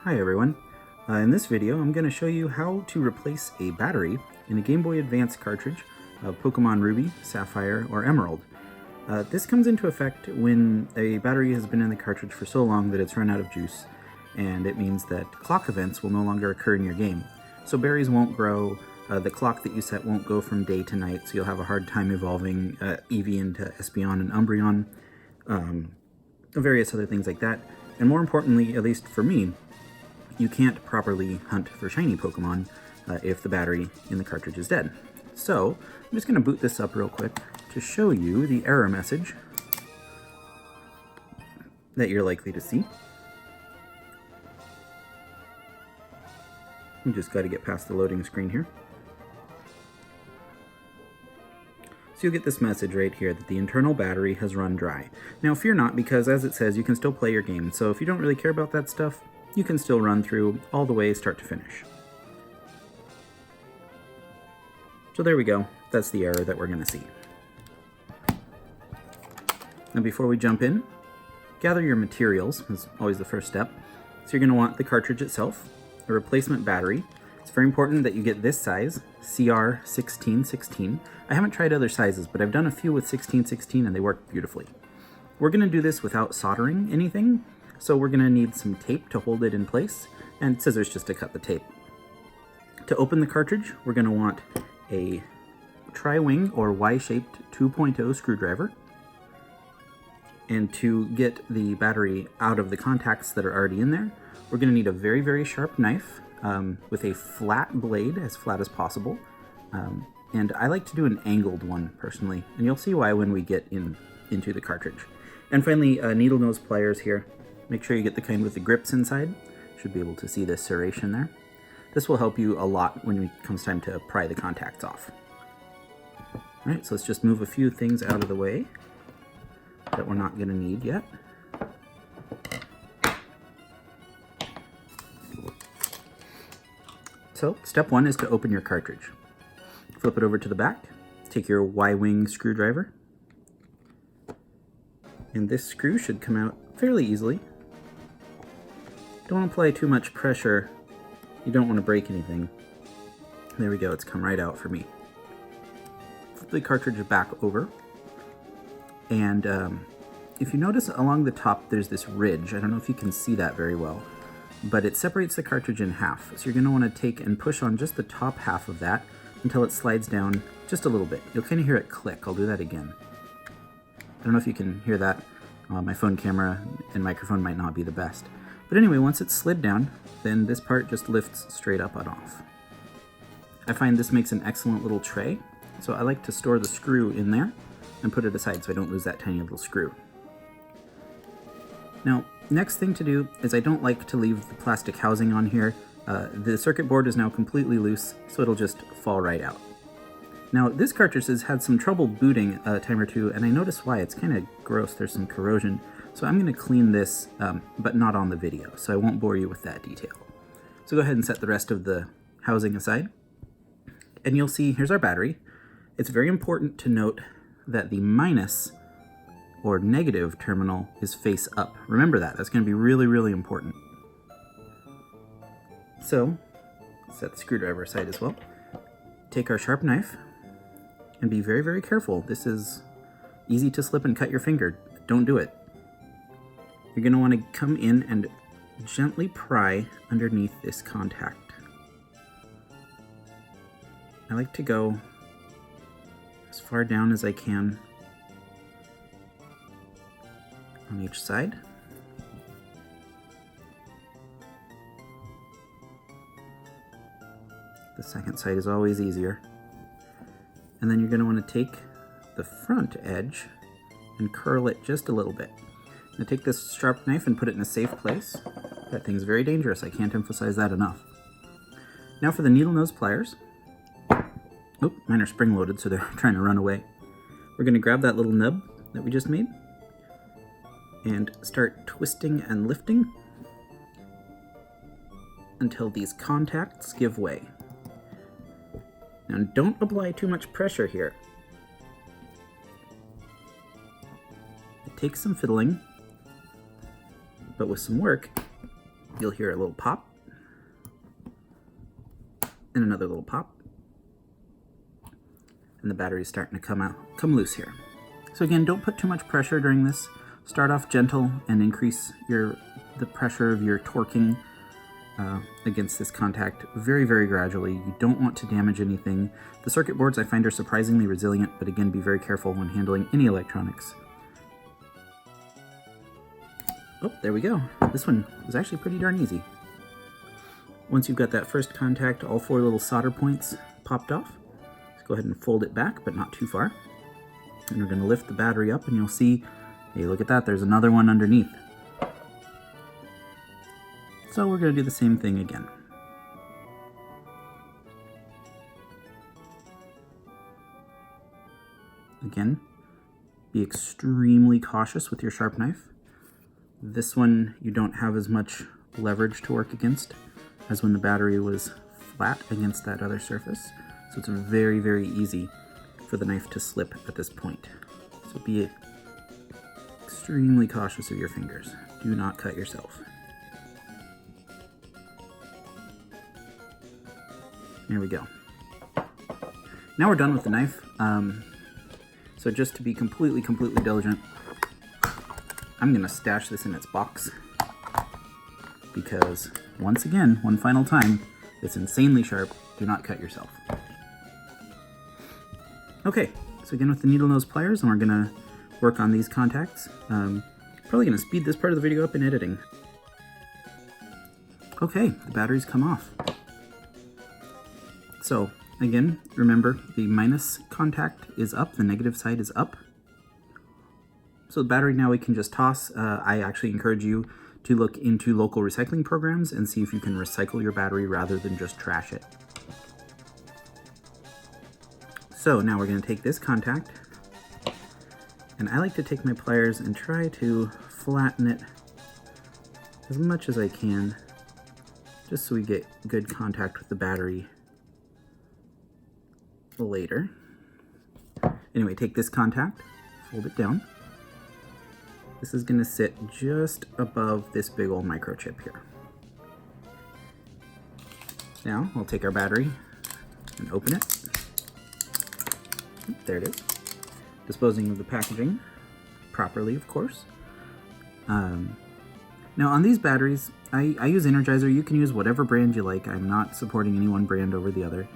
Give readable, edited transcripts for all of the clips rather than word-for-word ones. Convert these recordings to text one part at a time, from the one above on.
Hi everyone. In this video I'm going to show you how to replace a battery in a Game Boy Advance cartridge of Pokemon Ruby, Sapphire, or Emerald. This comes into effect when a battery has been in the cartridge for so long that it's run out of juice, and it means that clock events will no longer occur in your game. So berries won't grow, the clock that you set won't go from day to night, so you'll have a hard time evolving Eevee into Espeon and Umbreon, various other things like that. And more importantly, at least for me, you can't properly hunt for shiny Pokemon if the battery in the cartridge is dead. So I'm just going to boot this up real quick to show you the error message that you're likely to see. We just got to get past the loading screen here. So you'll get this message right here that the internal battery has run dry. Now fear not, because as it says, you can still play your game. So if you don't really care about that stuff, you can still run through all the way start to finish. So there we go. That's the error that we're going to see. Now before we jump in, gather your materials is always the first step. So you're going to want the cartridge itself, a replacement battery. It's very important that you get this size, CR1616. I haven't tried other sizes, but I've done a few with 1616 and they work beautifully. We're going to do this without soldering anything, so we're going to need some tape to hold it in place and scissors just to cut the tape. To open the cartridge, we're going to want a tri-wing or Y-shaped 2.0 screwdriver. And to get the battery out of the contacts that are already in there, we're going to need a very, very sharp knife with a flat blade, as flat as possible. And I like to do an angled one personally, and you'll see why when we get into the cartridge. And finally, needle nose pliers here. Make sure you get the kind with the grips inside. Should be able to see this serration there. This will help you a lot when it comes time to pry the contacts off. Alright, so let's just move a few things out of the way that we're not going to need yet. So, step one is to open your cartridge. Flip it over to the back, take your Y-wing screwdriver, and this screw should come out fairly easily. Don't apply too much pressure, you don't want to break anything. There we go, it's come right out for me. Flip the cartridge back over, and if you notice along the top there's this ridge. I don't know if you can see that very well, but it separates the cartridge in half. So you're going to want to take and push on just the top half of that until it slides down just a little bit. You'll kind of hear it click. I'll do that again. I don't know if you can hear that. My phone camera and microphone might not be the best. But anyway, once it's slid down, then this part just lifts straight up and off. I find this makes an excellent little tray, so I like to store the screw in there and put it aside so I don't lose that tiny little screw. Now, next thing to do is I don't like to leave the plastic housing on here. The circuit board is now completely loose, so it'll just fall right out. Now, this cartridge has had some trouble booting a time or two, and I notice why. It's kind of gross. There's some corrosion. So I'm going to clean this, but not on the video, so I won't bore you with that detail. So go ahead and set the rest of the housing aside. And you'll see, here's our battery. It's very important to note that the minus or negative terminal is face up. Remember that. That's going to be really, really important. So, set the screwdriver aside as well. Take our sharp knife and be very, very careful. This is easy to slip and cut your finger. Don't do it. You're going to want to come in and gently pry underneath this contact. I like to go as far down as I can on each side. The second side is always easier. And then you're going to want to take the front edge and curl it just a little bit. Now take this sharp knife and put it in a safe place. That thing's very dangerous. I can't emphasize that enough. Now for the needle nose pliers. Oh, mine are spring loaded, so they're trying to run away. We're going to grab that little nub that we just made and start twisting and lifting until these contacts give way. Now don't apply too much pressure here. It takes some fiddling, but with some work, you'll hear a little pop and another little pop, and the battery is starting to come loose here. So again, don't put too much pressure during this. Start off gentle and increase the pressure of your torquing against this contact very, very gradually. You don't want to damage anything. The circuit boards I find are surprisingly resilient, but again, be very careful when handling any electronics. Oh, there we go. This one was actually pretty darn easy. Once you've got that first contact, all 4 little solder points popped off. Let's go ahead and fold it back, but not too far. And we're going to lift the battery up, and you'll see, hey, look at that, there's another one underneath. So we're going to do the same thing again. Again, be extremely cautious with your sharp knife. This one you don't have as much leverage to work against as when the battery was flat against that other surface. So it's very, very easy for the knife to slip at this point. So be extremely cautious of your fingers. Do not cut yourself. There we go. Now we're done with the knife. So just to be completely diligent, I'm gonna stash this in its box because once again, one final time, it's insanely sharp. Do not cut yourself. Okay, so again with the needle nose pliers, and we're gonna work on these contacts. Probably gonna speed this part of the video up in editing. Okay, the battery's come off. So again, remember the minus contact is up, the negative side is up. So the battery now we can just toss. I actually encourage you to look into local recycling programs and see if you can recycle your battery rather than just trash it. So now we're going to take this contact, and I like to take my pliers and try to flatten it as much as I can, just so we get good contact with the battery later. Anyway, take this contact, fold it down. This is going to sit just above this big old microchip here. Now we'll take our battery and open it. There it is. Disposing of the packaging properly, of course. Now on these batteries, I use Energizer. You can use whatever brand you like. I'm not supporting any one brand over the other.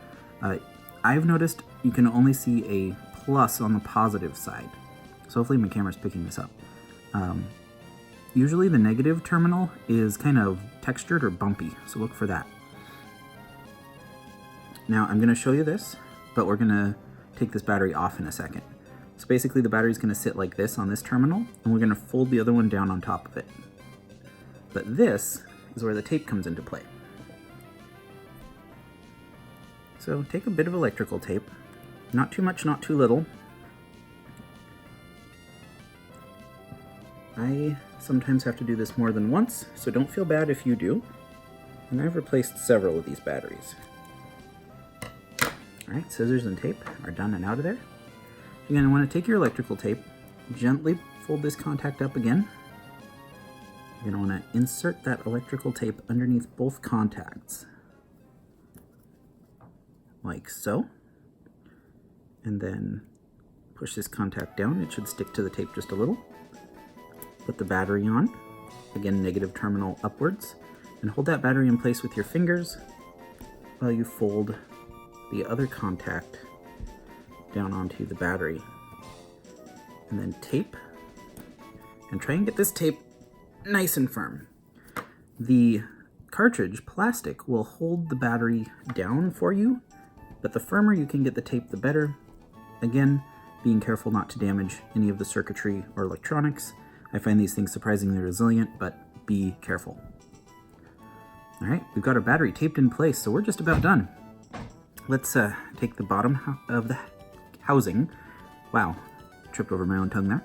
I've noticed you can only see a plus on the positive side. So hopefully my camera's picking this up. Usually the negative terminal is kind of textured or bumpy, so look for that. Now I'm going to show you this, but we're going to take this battery off in a second. So basically the battery's going to sit like this on this terminal, and we're going to fold the other one down on top of it. But this is where the tape comes into play. So take a bit of electrical tape, not too much, not too little. I sometimes have to do this more than once, so don't feel bad if you do. And I've replaced several of these batteries. Alright, scissors and tape are done and out of there. You're going to want to take your electrical tape, gently fold this contact up again. You're going to want to insert that electrical tape underneath both contacts. Like so. And then push this contact down. It should stick to the tape just a little. Put the battery on. Again, negative terminal upwards. And hold that battery in place with your fingers while you fold the other contact down onto the battery. And then tape. And try and get this tape nice and firm. The cartridge plastic will hold the battery down for you, but the firmer you can get the tape, the better. Again, being careful not to damage any of the circuitry or electronics. I find these things surprisingly resilient, but be careful. Alright, we've got our battery taped in place, so we're just about done. Let's take the bottom of the housing. Wow, tripped over my own tongue there.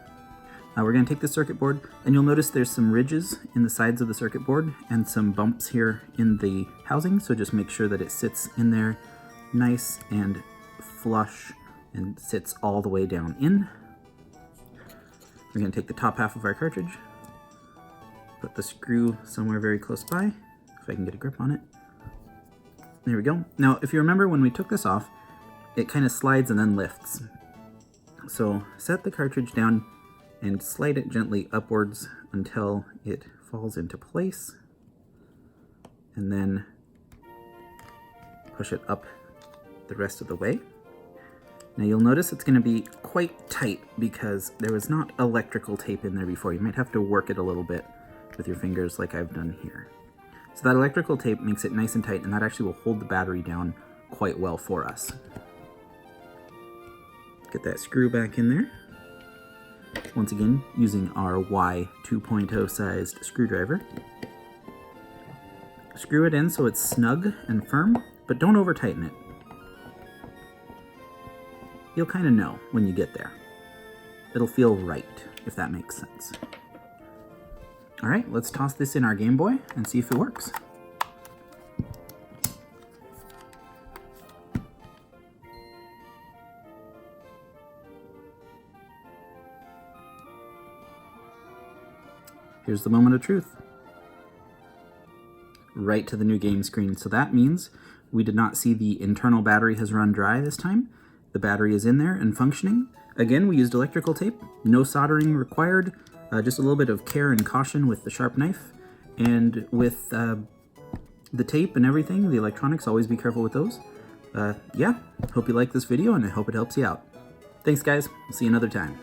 We're going to take the circuit board, and you'll notice there's some ridges in the sides of the circuit board and some bumps here in the housing, so just make sure that it sits in there nice and flush and sits all the way down in. We're going to take the top half of our cartridge, put the screw somewhere very close by, if I can get a grip on it. There we go. Now, if you remember when we took this off, it kind of slides and then lifts. So set the cartridge down and slide it gently upwards until it falls into place. And then push it up the rest of the way. Now you'll notice it's going to be quite tight because there was not electrical tape in there before. You might have to work it a little bit with your fingers like I've done here. So that electrical tape makes it nice and tight, and that actually will hold the battery down quite well for us. Get that screw back in there. Once again, using our Y 2.0 sized screwdriver. Screw it in so it's snug and firm, but don't over tighten it. You'll kind of know when you get there. It'll feel right, if that makes sense. All right, let's toss this in our Game Boy and see if it works. Here's the moment of truth. Right to the new game screen. So that means we did not see the internal battery has run dry this time. The battery is in there and functioning. Again, we used electrical tape. No soldering required. Just a little bit of care and caution with the sharp knife. And with the tape and everything, the electronics, always be careful with those. Yeah, hope you like this video and I hope it helps you out. Thanks guys, we'll see you another time.